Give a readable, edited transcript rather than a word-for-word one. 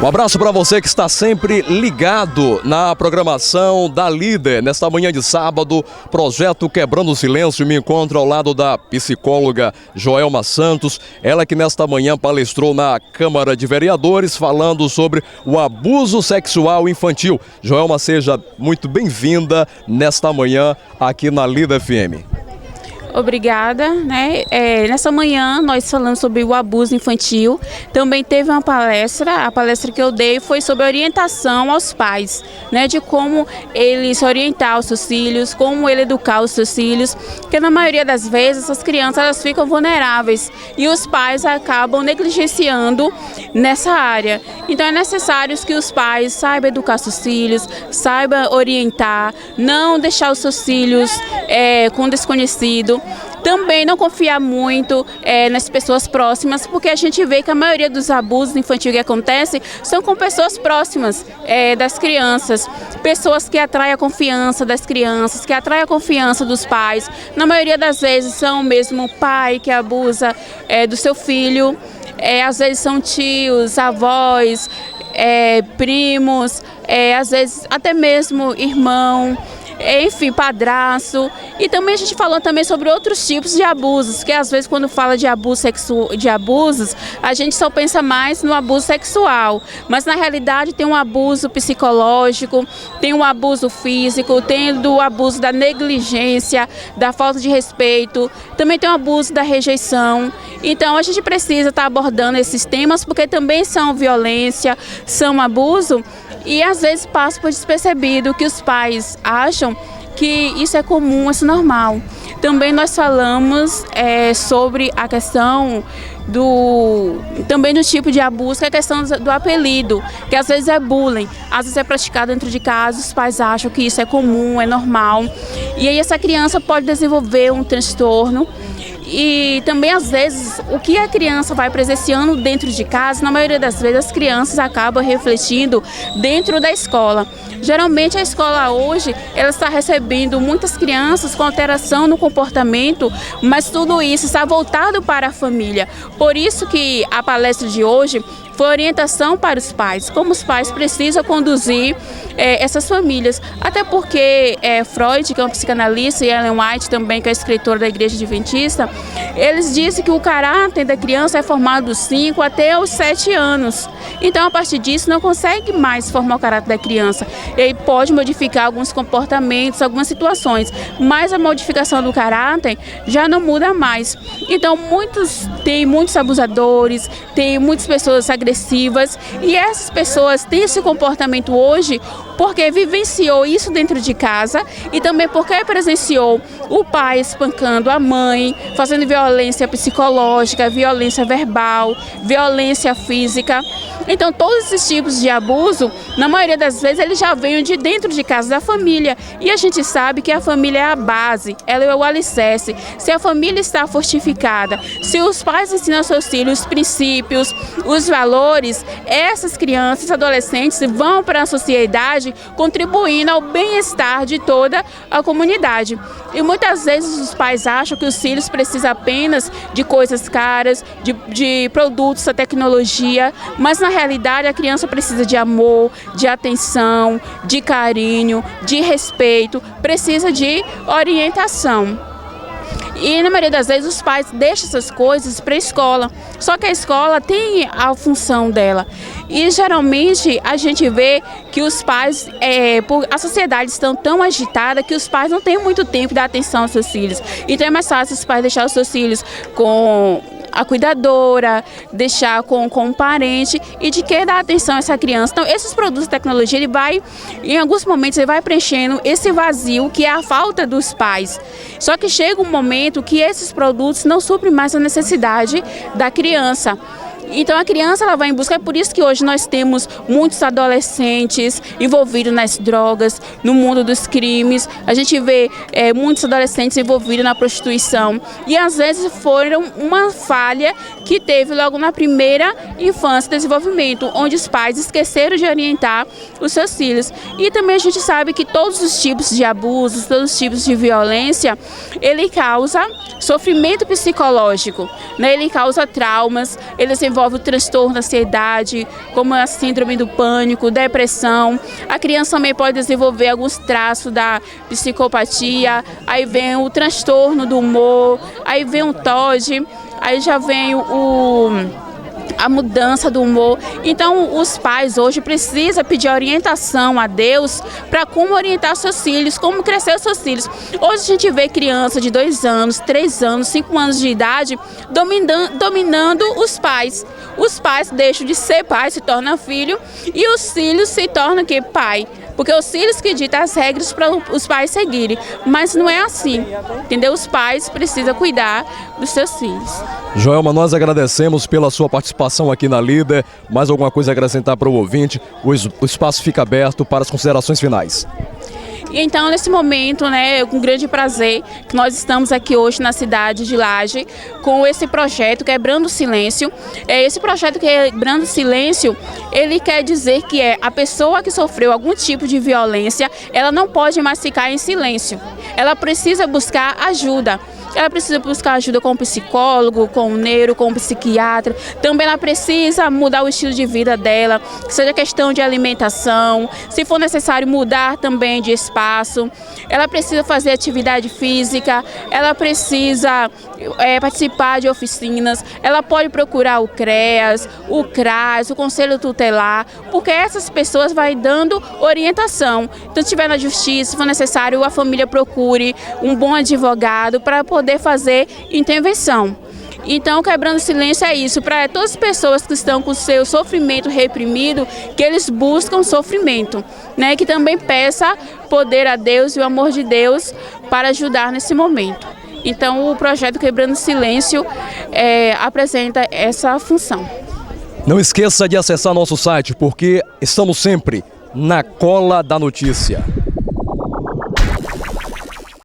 Um abraço para você que está sempre ligado na programação da Líder. Nesta manhã de sábado, projeto Quebrando o Silêncio, me encontro ao lado da psicóloga Joelma Santos. Ela que nesta manhã palestrou na Câmara de Vereadores falando sobre o abuso sexual infantil. Joelma, seja muito bem-vinda nesta manhã aqui na Líder FM. Obrigada, nessa manhã nós falamos sobre o abuso infantil. Também teve uma palestra, a palestra que eu dei foi sobre orientação aos pais, de como eles orientar os seus filhos, como ele educar os seus filhos, porque na maioria das vezes essas crianças elas ficam vulneráveis e os pais acabam negligenciando nessa área. Então é necessário que os pais saibam educar seus filhos, saibam orientar, não deixar os seus filhos com desconhecido. Também não confiar muito nas pessoas próximas, porque a gente vê que a maioria dos abusos infantis que acontecem são com pessoas próximas das crianças, pessoas que atraem a confiança das crianças, que atraem a confiança dos pais. Na maioria das vezes são mesmo o pai que abusa do seu filho, às vezes são tios, avós, primos, às vezes até mesmo irmão. Enfim, padrasto. E também a gente falou também sobre outros tipos de abusos, que às vezes quando fala de abusos, a gente só pensa mais no abuso sexual, mas na realidade tem um abuso psicológico, tem um abuso físico, tem o abuso da negligência, da falta de respeito, também tem o abuso da rejeição. Então a gente precisa estar abordando esses temas, porque também são violência, são abuso, e às vezes passa por despercebido que os pais acham que isso é comum, isso é normal. Também nós falamos sobre a questão também do tipo de abuso, que é a questão do apelido, que às vezes é bullying, às vezes é praticado dentro de casa, os pais acham que isso é comum, é normal, e aí essa criança pode desenvolver um transtorno. E também, às vezes, o que a criança vai presenciando dentro de casa, na maioria das vezes, as crianças acabam refletindo dentro da escola. Geralmente, a escola hoje, ela está recebendo muitas crianças com alteração no comportamento, mas tudo isso está voltado para a família. Por isso que a palestra de hoje foi orientação para os pais, como os pais precisam conduzir essas famílias. Até porque Freud, que é um psicanalista, e Ellen White também, que é escritora da Igreja Adventista, eles dizem que o caráter da criança é formado dos 5 até os 7 anos. Então, a partir disso, não consegue mais formar o caráter da criança. Ele pode modificar alguns comportamentos, algumas situações, mas a modificação do caráter já não muda mais. Então, tem muitos abusadores, tem muitas pessoas agressivas, e essas pessoas têm esse comportamento hoje porque vivenciou isso dentro de casa e também porque presenciou o pai espancando a mãe, fazendo violência psicológica, violência verbal, violência física. Então, todos esses tipos de abuso, na maioria das vezes, eles já vêm de dentro de casa da família. E a gente sabe que a família é a base, ela é o alicerce. Se a família está fortificada, se os pais ensinam aos seus filhos os princípios, os valores, essas crianças, adolescentes vão para a sociedade contribuindo ao bem-estar de toda a comunidade. E muitas vezes os pais acham que os filhos precisam apenas de coisas caras, de produtos da tecnologia, mas na realidade a criança precisa de amor, de atenção, de carinho, de respeito, precisa de orientação. E na maioria das vezes os pais deixam essas coisas para a escola, só que a escola tem a função dela. E geralmente a gente vê que os pais, a sociedade está tão agitada que os pais não têm muito tempo de dar atenção aos seus filhos. Então é mais fácil os pais deixar os seus filhos com a cuidadora, deixar com um parente, e de que dar atenção a essa criança. Então, esses produtos de tecnologia, em alguns momentos, ele vai preenchendo esse vazio que é a falta dos pais. Só que chega um momento que esses produtos não suprem mais a necessidade da criança. Então a criança ela vai em busca, é por isso que hoje nós temos muitos adolescentes envolvidos nas drogas, no mundo dos crimes, a gente vê muitos adolescentes envolvidos na prostituição e às vezes foram uma falha que teve logo na primeira infância e desenvolvimento, onde os pais esqueceram de orientar os seus filhos. E também a gente sabe que todos os tipos de abusos, todos os tipos de violência, ele causa sofrimento psicológico, né? Ele causa traumas, ele desenvolve envolve o transtorno da ansiedade, como a síndrome do pânico, depressão. A criança também pode desenvolver alguns traços da psicopatia, aí vem o transtorno do humor, aí vem o TOD, aí já vem a mudança do humor. Então os pais hoje precisam pedir orientação a Deus para como orientar seus filhos, como crescer os seus filhos. Hoje a gente vê criança de 2 anos, 3 anos, 5 anos de idade dominando os pais. Os pais deixam de ser pai, se tornam filho, e os filhos se tornam que pai. Porque os filhos que ditam as regras para os pais seguirem. Mas não é assim, entendeu? Os pais precisam cuidar dos seus filhos. Joelma, nós agradecemos pela sua participação aqui na Líder. Mais alguma coisa a acrescentar para o ouvinte? O espaço fica aberto para as considerações finais. Então, nesse momento, né, com grande prazer que nós estamos aqui hoje na cidade de Laje com esse projeto Quebrando o Silêncio. Esse projeto Quebrando o Silêncio, ele quer dizer que a pessoa que sofreu algum tipo de violência, ela não pode mais ficar em silêncio. Ela precisa buscar ajuda. Ela precisa buscar ajuda com um psicólogo, com um neuro, com um psiquiatra. Também ela precisa mudar o estilo de vida dela, seja questão de alimentação, se for necessário mudar também de espaço. Ela precisa fazer atividade física, ela precisa participar de oficinas, ela pode procurar o CREAS, o CRAS, o Conselho Tutelar, porque essas pessoas vão dando orientação. Então, se estiver na justiça, se for necessário, a família procure um bom advogado para poder fazer intervenção. Então, Quebrando o Silêncio é isso, para todas as pessoas que estão com seu sofrimento reprimido, que eles buscam sofrimento, né? Que também peça poder a Deus e o amor de Deus para ajudar nesse momento. Então, o projeto Quebrando o Silêncio apresenta essa função. Não esqueça de acessar nosso site, porque estamos sempre na cola da notícia.